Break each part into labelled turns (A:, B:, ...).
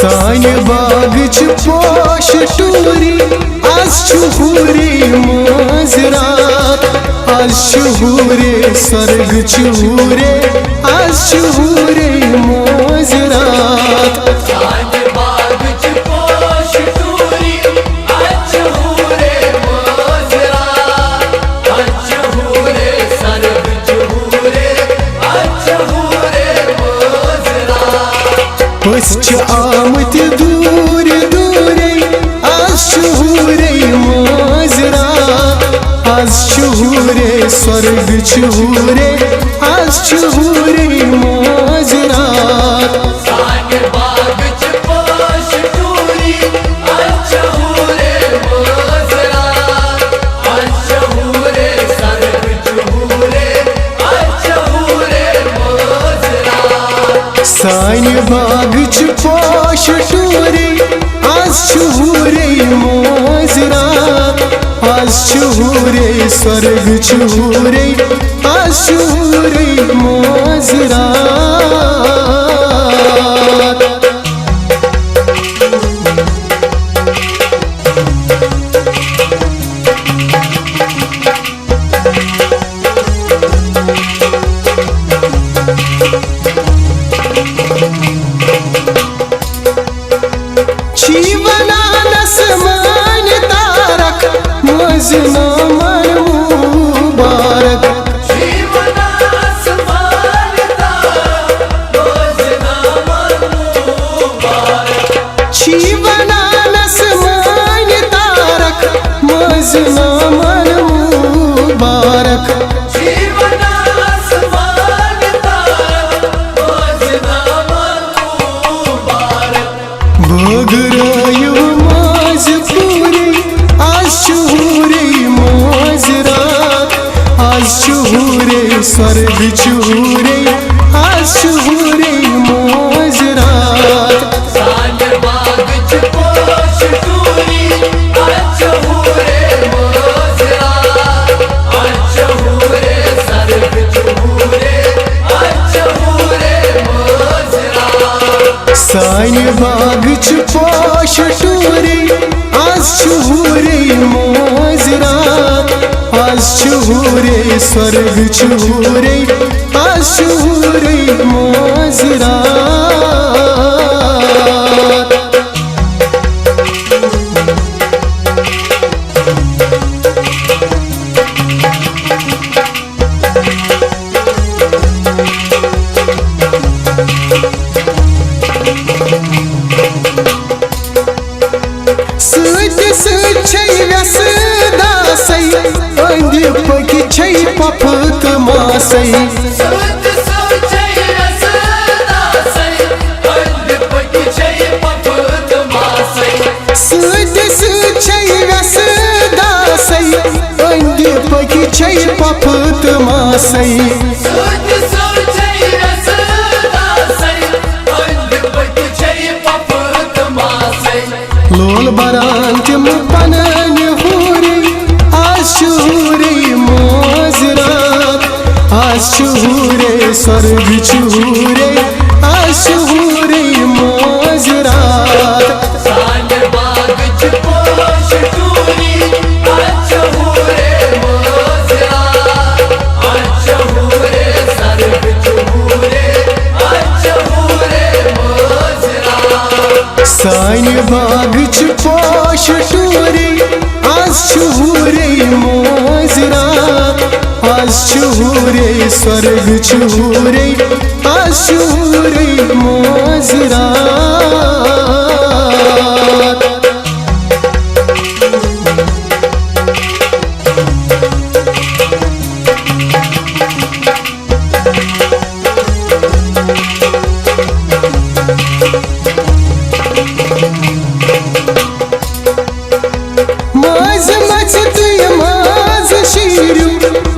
A: सान बाग पोश टूरी आज हूरे माजरात आज हूरे स्वर्ग चूरे आज हूरे माजरात आमत दूर दूरे आज हूरे माजरात आज हूरे स्वर्ग चूरे आज हूरे माजरात सान बाग पोश टूरे आज हूरे माजरात आज हूरे स्वर्ग चूरे आज हूरे माजरात जीवनानस मान तारक मजना मन मुबारक जीवनानस मान तारक मजना मन मुबारक जीवनानस मान तारक मजना मन मुबारक जीवनानस मान तारक मजना मन मुबारक भोगरायो माज पूरे आज हूरे माजरात आज हूरे स्वर्ग चूरे आज हूरे माजरात सान बाग पोश टूरी आज हूरे माजरात आज हूरे स्वर्ग चूरे आज हूरे माजरात सान बाग पोश टूरे आज हूरे माजरात आज हूरे स्वर्ग चूरे आज हूरे माजरात अंधे पकी छै पफत मासै अंधे पकी छै पफत मासै लोल बरान तिम पनन हूरे आज हूरे माजरात आज हूरे स्वर्ग चूरे आज हूरे माजरात सान बाग पोश टूरी आज हूरे माजरात आज हूरे स्वर्ग चूरे आज हूरे माजरात सान बाग पोश टूरे आज हूरे माजरात आज हूरे स्वर्ग चूरे आज हूरे माजरात माज मच तुय माज शीरू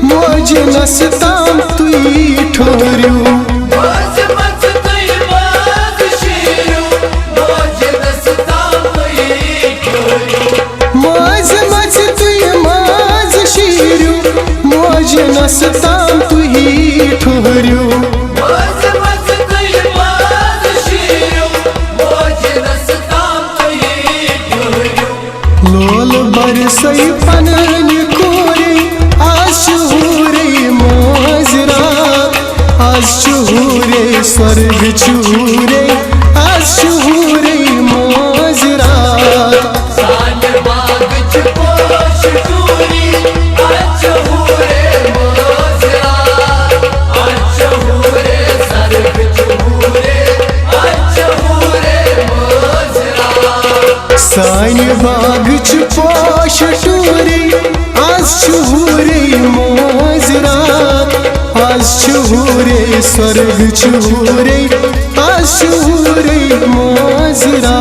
A: मौज नसताम तुई ठोरू माज मच तुय माज शीरू मौज नसताम तुई ठोरू माज मच तुय माज शीरू मौज नसताम तुई ठोरू माज मच तुय माज शीरू मौज स्वर्ग चूरे अशूरे मोजरात
B: साने बाग च पोश टूरी अशूरे मोजरात अशूरे स्वर्ग चूरे अशूरे मोजरात
A: साने बाग च पोश टूरे अशूरे मोजरात अशूरे स्वर्ग चूरे अशूरे मोजरात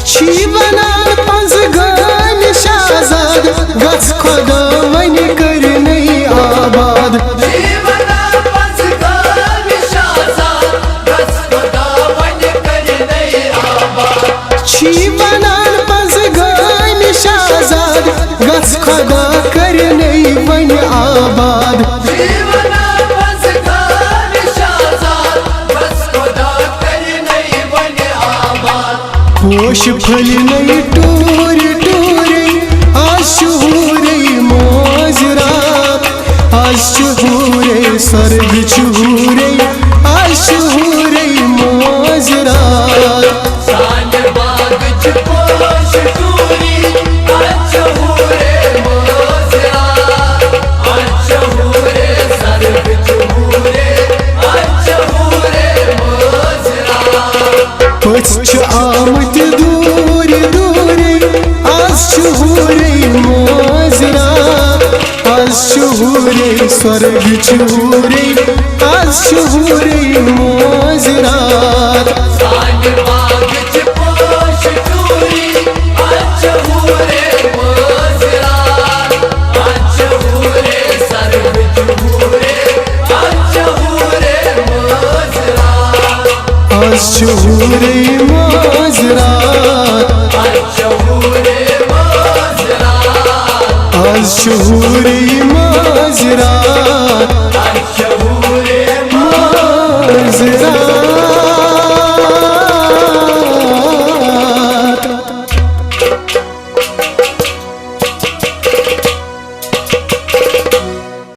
A: छी बनान पंज गान शाहजाद गछ खुदा वन कर नहीं आबाद
B: जीवना पंच गान शाहजाद गछ खुदा वन कर नहीं आबाद
A: छी बनान पंज गान शाहजाद गछ खुदा कर नहीं वन आबाद
B: जीवना पंच गान शाहजाद गछ खुदा कर नहीं वन आबाद
A: पोश फल नहीं टूर टूरे अशूरे मोजरात अशूरे स्वर्ग चूरे अशूरे मोजरात
B: साने बाग च पोश टूरी अशूरे मोजरात अशूरे स्वर्ग चूरे अशूरे मोजरात
A: पछ आमत दूर दूरे अशूरे मोजरात अशूरे स्वर्ग चूरे अशूरे मोजरात
B: साने बाग च पोश टूरी अशूरे मोजरात अशूरे स्वर्ग चूरे अशूरे मोजरात
A: अशूरे मोजरात
B: अशूरे मोजरात
A: अशूरे मोजरात